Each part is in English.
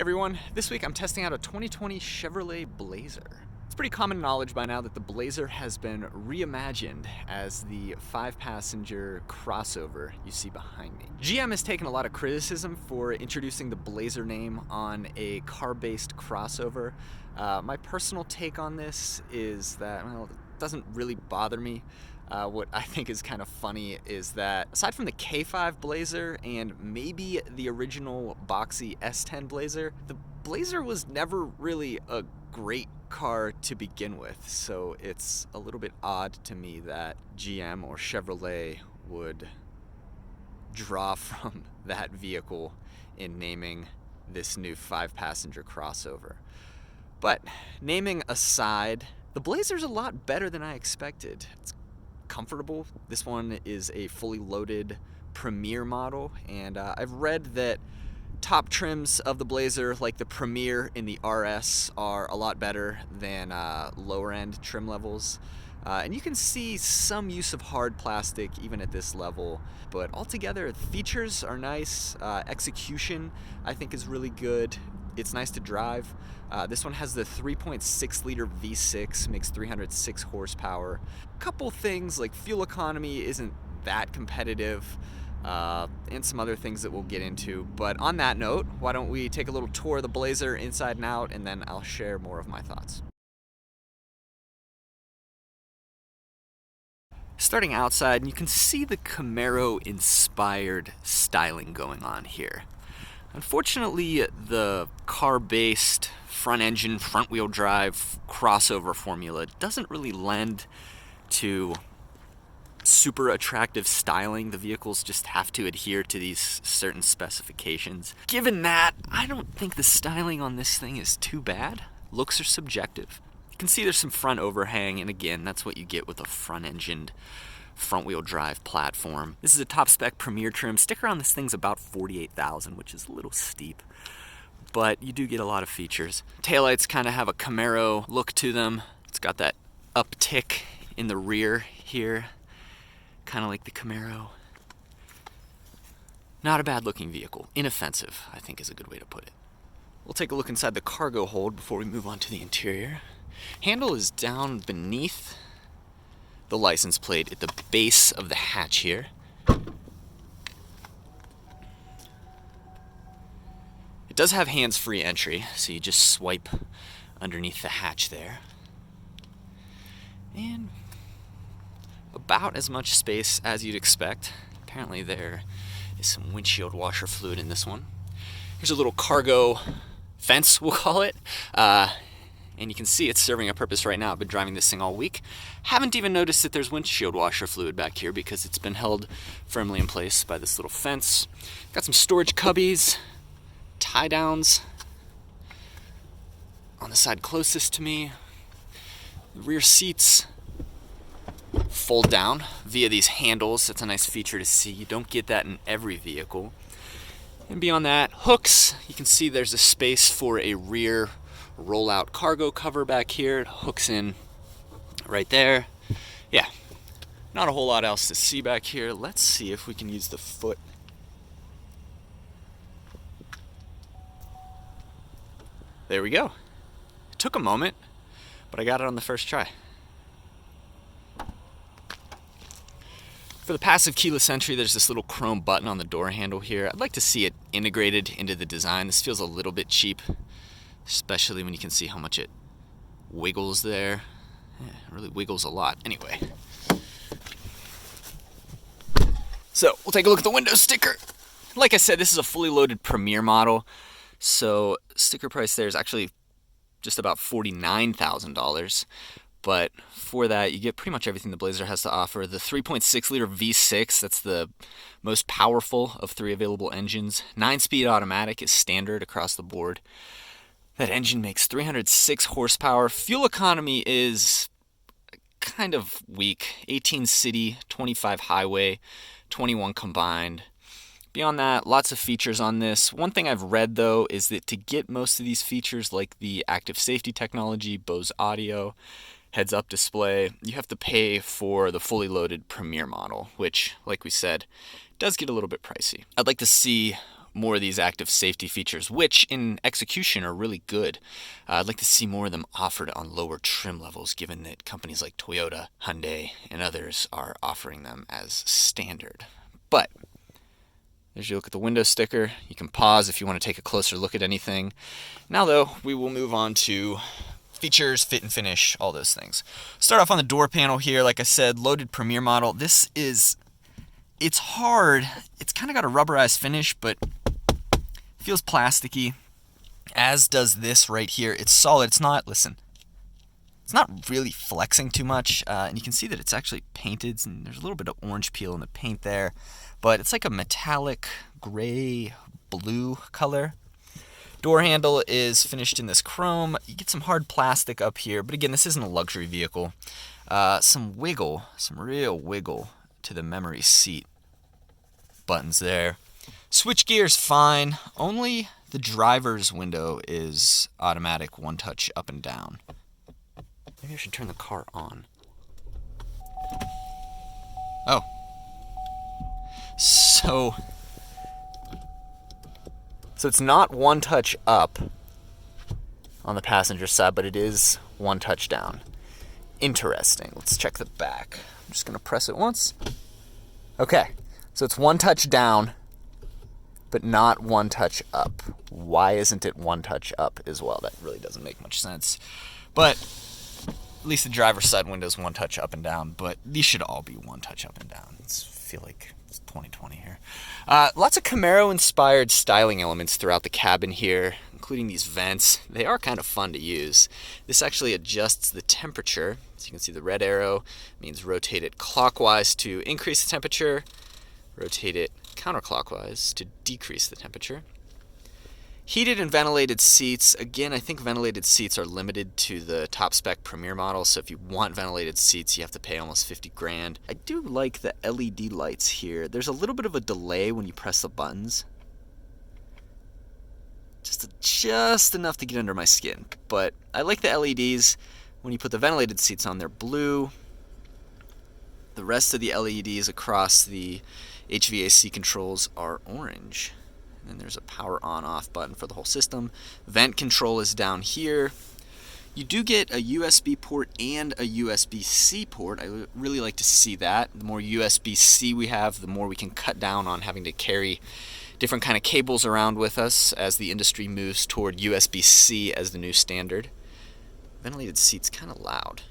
Everyone, this week I'm testing out a 2020 Chevrolet Blazer. It's pretty common knowledge by now that the Blazer has been reimagined as the 5-passenger crossover you see behind me. GM has taken a lot of criticism for introducing the Blazer name on a car-based crossover. My personal take on this is that, well, it doesn't really bother me. What I think is kind of funny is that aside from the K5 Blazer and maybe the original boxy S10 Blazer, the Blazer was never really a great car to begin with. So it's a little bit odd to me that GM or Chevrolet would draw from that vehicle in naming this new 5-passenger crossover. But naming aside, the Blazer's a lot better than I expected. It's comfortable. This one is a fully loaded Premier model, and I've read that top trims of the Blazer, like the Premier and the RS, are a lot better than lower end trim levels. And you can see some use of hard plastic even at this level, but altogether features are nice. Execution I think is really good. It's nice to drive. This one has the 3.6 liter V6, makes 306 horsepower. Couple things like fuel economy isn't that competitive, and some other things that we'll get into. But on that note, why don't we take a little tour of the Blazer inside and out, and then I'll share more of my thoughts. Starting outside, you can see the Camaro-inspired styling going on here. Unfortunately, the car-based front-engine, front-wheel drive crossover formula doesn't really lend to super attractive styling. The vehicles just have to adhere to these certain specifications. Given that, I don't think the styling on this thing is too bad. Looks are subjective. You can see there's some front overhang, and again, that's what you get with a front-engined front-wheel drive platform. This is a top-spec Premier trim. Sticker on this thing's about $48,000, which is a little steep, but you do get a lot of features. Taillights kind of have a Camaro look to them. It's got that uptick in the rear here, kind of like the Camaro. Not a bad-looking vehicle. Inoffensive, I think, is a good way to put it. We'll take a look inside the cargo hold before we move on to the interior. Handle is down beneath the license plate at the base of the hatch here. It does have hands-free entry, so you just swipe underneath the hatch there. And about as much space as you'd expect. Apparently there is some windshield washer fluid in this one. Here's a little cargo fence, we'll call it. And you can see it's serving a purpose right now. I've been driving this thing all week. Haven't even noticed that there's windshield washer fluid back here because it's been held firmly in place by this little fence. Got some storage cubbies, tie downs on the side closest to me. The rear seats fold down via these handles. That's a nice feature to see. You don't get that in every vehicle. And beyond that, hooks. You can see there's a space for a rear roll-out cargo cover back here. It hooks in right there. Yeah, not a whole lot else to see back here. Let's see if we can use the foot. There we go. It took a moment, but I got it on the first try. For the passive keyless entry, there's this little chrome button on the door handle here. I'd like to see it integrated into the design. This feels a little bit cheap, especially when you can see how much it wiggles there. Yeah, it really wiggles a lot. Anyway. So, we'll take a look at the window sticker. Like I said, this is a fully loaded Premier model, so sticker price there is actually just about $49,000. But for that, you get pretty much everything the Blazer has to offer. The 3.6 liter V6, that's the most powerful of 3 available engines. 9-speed automatic is standard across the board. That engine makes 306 horsepower. Fuel economy is kind of weak. 18 city, 25 highway, 21 combined. Beyond that, lots of features on this. One thing I've read, though, is that to get most of these features, like the active safety technology, Bose audio, heads-up display, you have to pay for the fully loaded Premier model, which, like we said, does get a little bit pricey. I'd like to see more of these active safety features, which in execution are really good. I'd like to see more of them offered on lower trim levels, given that companies like Toyota, Hyundai, and others are offering them as standard. But as you look at the window sticker, you can pause if you want to take a closer look at anything. Now though, we will move on to features, fit and finish, all those things. Start off on the door panel here. Like I said, loaded Premier model. It's hard. It's kind of got a rubberized finish, but feels plasticky, as does this right here. It's solid. It's not really flexing too much, and you can see that it's actually painted, and there's a little bit of orange peel in the paint there, but it's like a metallic gray blue color. Door handle is finished in this chrome. You get some hard plastic up here, but again, this isn't a luxury vehicle. Some real wiggle to the memory seat buttons there. Switchgear's fine. Only the driver's window is automatic one touch up and down. Maybe I should turn the car on. Oh. So it's not one touch up on the passenger side, but it is one touch down. Interesting. Let's check the back. I'm just going to press it once. Okay. So it's one touch down, but not one touch up. Why isn't it one touch up as well? That really doesn't make much sense. But at least the driver's side window is one touch up and down, but these should all be one touch up and down. I feel like it's 2020 here. Lots of Camaro-inspired styling elements throughout the cabin here, including these vents. They are kind of fun to use. This actually adjusts the temperature. So you can see the red arrow means rotate it clockwise to increase the temperature, rotate it counterclockwise to decrease the temperature. Heated and ventilated seats. Again, I think ventilated seats are limited to the top spec Premier model, so if you want ventilated seats, you have to pay almost 50 grand. I do like the LED lights here. There's a little bit of a delay when you press the buttons. Just enough to get under my skin, but I like the LEDs. When you put the ventilated seats on, they're blue. The rest of the LEDs across the HVAC controls are orange. And then there's a power on-off button for the whole system. Vent control is down here. You do get a USB port and a USB-C port. I really like to see that. The more USB-C we have, the more we can cut down on having to carry different kind of cables around with us as the industry moves toward USB-C as the new standard. Ventilated seat's kind of loud,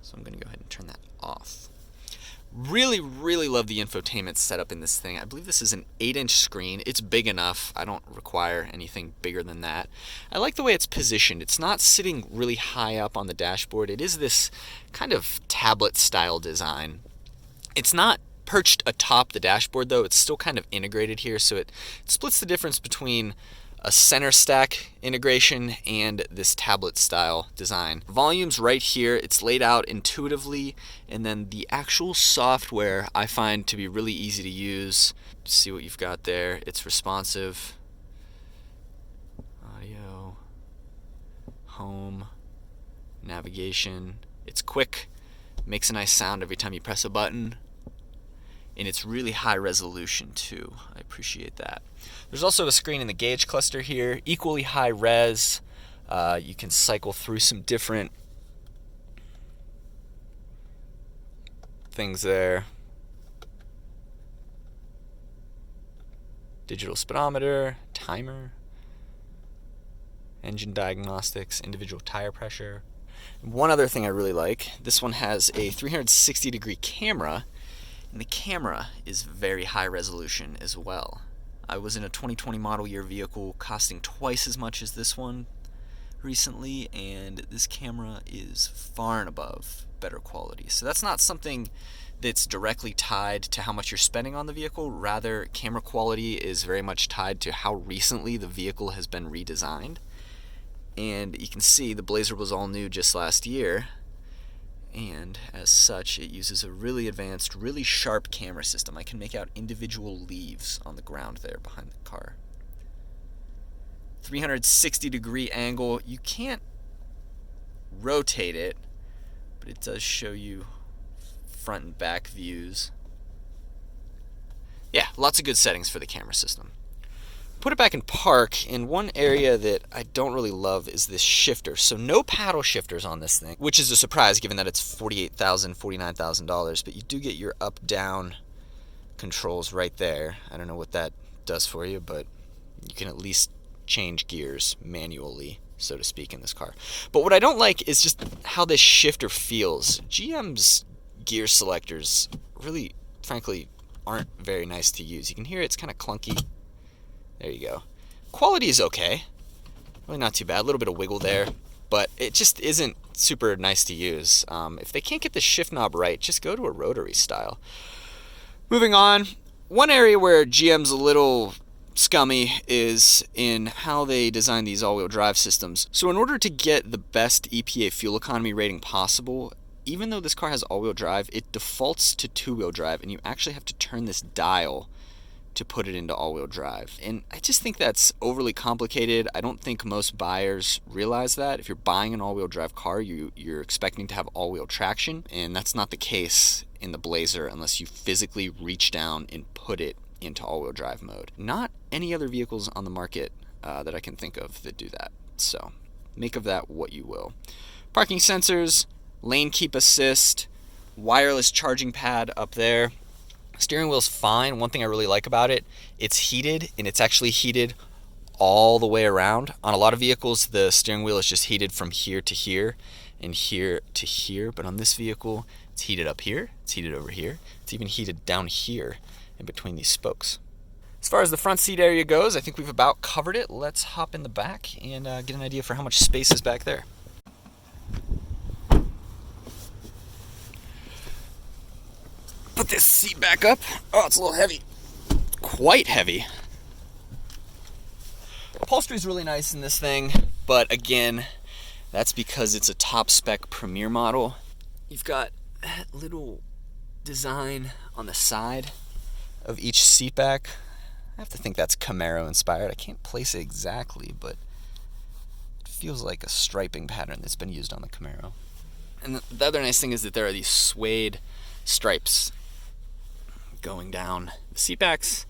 so I'm going to go ahead and turn that off. Really love the infotainment setup in this thing. I believe this is an 8-inch screen. It's big enough. I don't require anything bigger than that. I like the way it's positioned. It's not sitting really high up on the dashboard. It is this kind of tablet style design. It's not perched atop the dashboard though. It's still kind of integrated here, so it splits the difference between a center stack integration and this tablet style design. Volume's right here. It's laid out intuitively, and then the actual software I find to be really easy to use. See what you've got there. It's responsive. Audio, home, navigation. It's quick, makes a nice sound every time you press a button. And it's really high resolution too. I appreciate that. There's also a screen in the gauge cluster here, equally high res. You can cycle through some different things there. Digital speedometer, timer, engine diagnostics, individual tire pressure. One other thing I really like, this one has a 360-degree camera. And the camera is very high resolution as well. I was in a 2020 model year vehicle costing twice as much as this one recently, and this camera is far and above better quality. So that's not something that's directly tied to how much you're spending on the vehicle. Rather, camera quality is very much tied to how recently the vehicle has been redesigned. And you can see the Blazer was all new just last year. And as such, it uses a really advanced, really sharp camera system. I can make out individual leaves on the ground there behind the car. 360-degree angle. You can't rotate it, but it does show you front and back views. Yeah, lots of good settings for the camera system. put it back in park, and one area that I don't really love is this shifter. So no paddle shifters on this thing, which is a surprise given that it's $48,000, $49,000, but you do get your up-down controls right there. I don't know what that does for you, but you can at least change gears manually, so to speak, in this car. But what I don't like is just how this shifter feels. GM's gear selectors really, frankly, aren't very nice to use. You can hear it's kind of clunky. There you go. Quality is okay. Really not too bad. A little bit of wiggle there, but it just isn't super nice to use. If they can't get the shift knob right, just go to a rotary style. Moving on, one area where GM's a little scummy is in how they design these all-wheel drive systems. So in order to get the best EPA fuel economy rating possible, even though this car has all-wheel drive, it defaults to two-wheel drive, and you actually have to turn this dial to put it into all-wheel drive. And I just think that's overly complicated. I don't think most buyers realize that. If you're buying an all-wheel drive car, you're expecting to have all-wheel traction, and that's not the case in the Blazer unless you physically reach down and put it into all-wheel drive mode. Not any other vehicles on the market that I can think of that do that. So make of that what you will. Parking sensors, lane keep assist, wireless charging pad up there. Steering wheel's fine. One thing I really like about it, it's heated, and it's actually heated all the way around. On a lot of vehicles, the steering wheel is just heated from here to here and here to here, but on this vehicle, it's heated up here, it's heated over here, it's even heated down here in between these spokes. As far as the front seat area goes, I think we've about covered it. Let's hop in the back and get an idea for how much space is back there. Put this seat back up. Oh, it's a little heavy. Quite heavy. Upholstery's really nice in this thing, but again, that's because it's a top spec Premier model. You've got that little design on the side of each seat back. I have to think that's Camaro inspired. I can't place it exactly, but it feels like a striping pattern that's been used on the Camaro. And the other nice thing is that there are these suede stripes going down the seat backs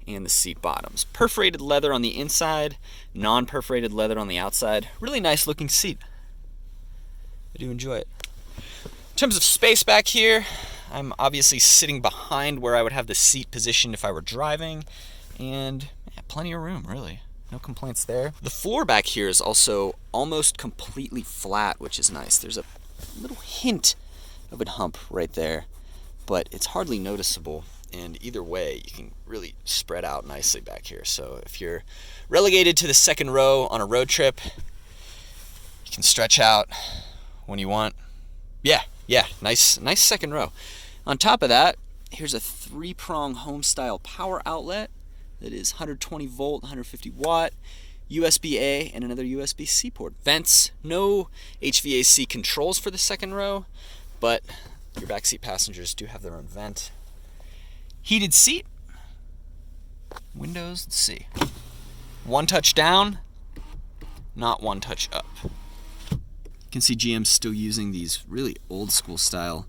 and the seat bottoms. Perforated leather on the inside, non-perforated leather on the outside. Really nice looking seat. I do enjoy it. In terms of space back here, I'm obviously sitting behind where I would have the seat positioned if I were driving, and yeah, plenty of room, really. No complaints there. The floor back here is also almost completely flat, which is nice. There's a little hint of a hump right there, but it's hardly noticeable. And either way, you can really spread out nicely back here. So if you're relegated to the second row on a road trip, you can stretch out when you want. Yeah, nice second row. On top of that, here's a 3-prong home style power outlet that is 120 volt, 150 watt, USB-A, and another USB-C port. Vents, no HVAC controls for the second row, but your backseat passengers do have their own vent. Heated seat, windows, let's see. One touch down, not one touch up. You can see GM's still using these really old school style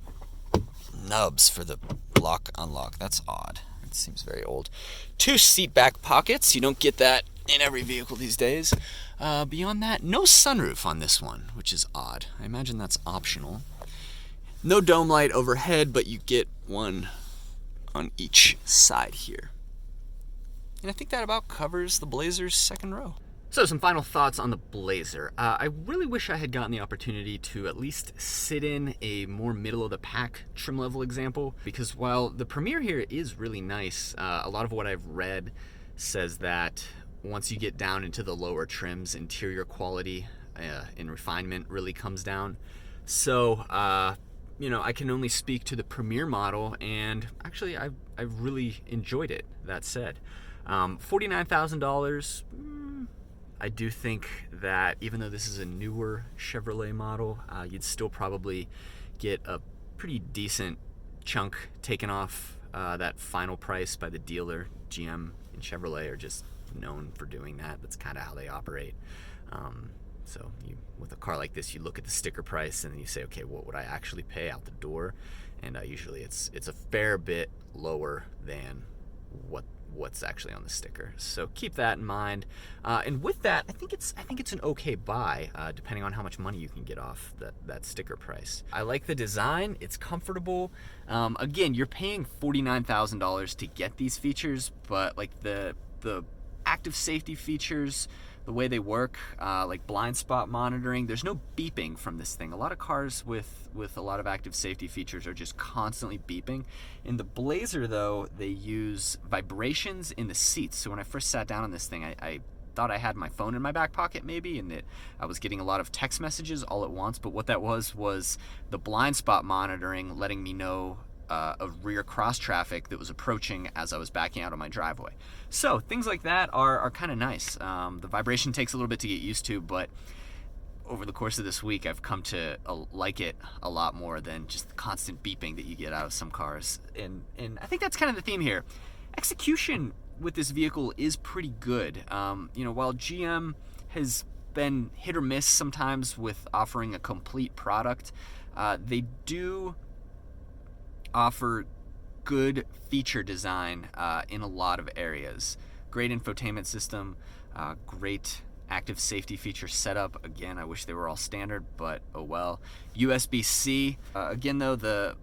nubs for the lock unlock. That's odd. It seems very old. 2 seat back pockets. You don't get that in every vehicle these days. Beyond that, no sunroof on this one, which is odd. I imagine that's optional. No dome light overhead, but you get one on each side here. And I think that about covers the Blazer's second row. So some final thoughts on the Blazer. I really wish I had gotten the opportunity to at least sit in a more middle of the pack trim level example, because while the Premier here is really nice, a lot of what I've read says that once you get down into the lower trims, interior quality and refinement really comes down. So I can only speak to the Premier model, and actually I've really enjoyed it. That said, $49,000. I do think that even though this is a newer Chevrolet model, you'd still probably get a pretty decent chunk taken off that final price by the dealer. GM and Chevrolet are just known for doing that. That's kind of how they operate. So with a car like this, you look at the sticker price and then you say, okay, what would I actually pay out the door? And usually it's a fair bit lower than what what's actually on the sticker. So keep that in mind. And with that, I think it's an okay buy, depending on how much money you can get off that sticker price. I like the design. It's comfortable. Again, you're paying $49,000 to get these features, but like the active safety features, the way they work, like blind spot monitoring, there's no beeping from this thing. A lot of cars with a lot of active safety features are just constantly beeping. In the Blazer though, they use vibrations in the seats. So when I first sat down on this thing, I thought I had my phone in my back pocket maybe, and that I was getting a lot of text messages all at once, but what that was the blind spot monitoring letting me know of rear cross traffic that was approaching as I was backing out of my driveway. So things like that are kind of nice. The vibration takes a little bit to get used to, but over the course of this week, I've come to like it a lot more than just the constant beeping that you get out of some cars. And I think that's kind of the theme here. Execution with this vehicle is pretty good. While GM has been hit or miss sometimes with offering a complete product, they do offer good feature design in a lot of areas. Great infotainment system, great active safety feature setup. Again, I wish they were all standard, but oh well. USB-C. Again though, the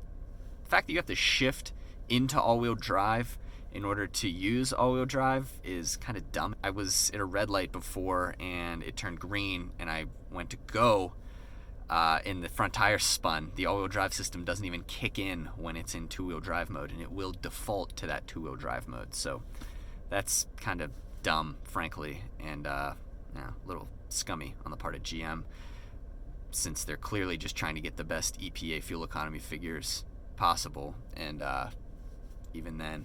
fact that you have to shift into all-wheel drive in order to use all-wheel drive is kind of dumb. I was at a red light before and it turned green and I went to go, and the front tire spun. The all-wheel drive system doesn't even kick in when it's in two-wheel drive mode, and it will default to that two-wheel drive mode. So that's kind of dumb, frankly, and a little scummy on the part of GM, since they're clearly just trying to get the best EPA fuel economy figures possible. And even then,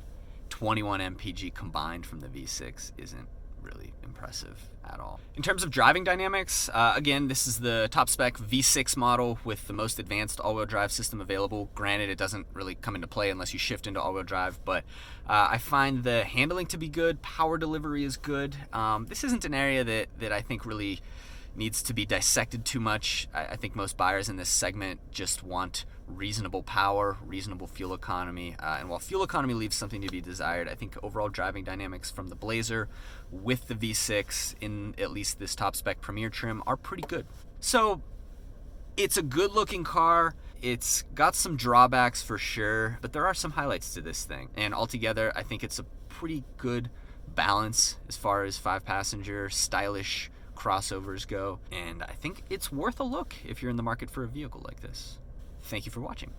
21 mpg combined from the V6 isn't really impressive at all. In terms of driving dynamics, again, this is the top spec V6 model with the most advanced all-wheel drive system available. Granted, it doesn't really come into play unless you shift into all-wheel drive, but I find the handling to be good. Power delivery is good. This isn't an area that I think really needs to be dissected too much. I think most buyers in this segment just want reasonable power, reasonable fuel economy, and while fuel economy leaves something to be desired, I think overall driving dynamics from the Blazer with the V6 in at least this top spec Premier trim are pretty good. So it's a good looking car. It's got some drawbacks for sure, but there are some highlights to this thing, and altogether I think it's a pretty good balance as far as 5-passenger stylish crossovers go, and I think it's worth a look if you're in the market for a vehicle like this. Thank you for watching.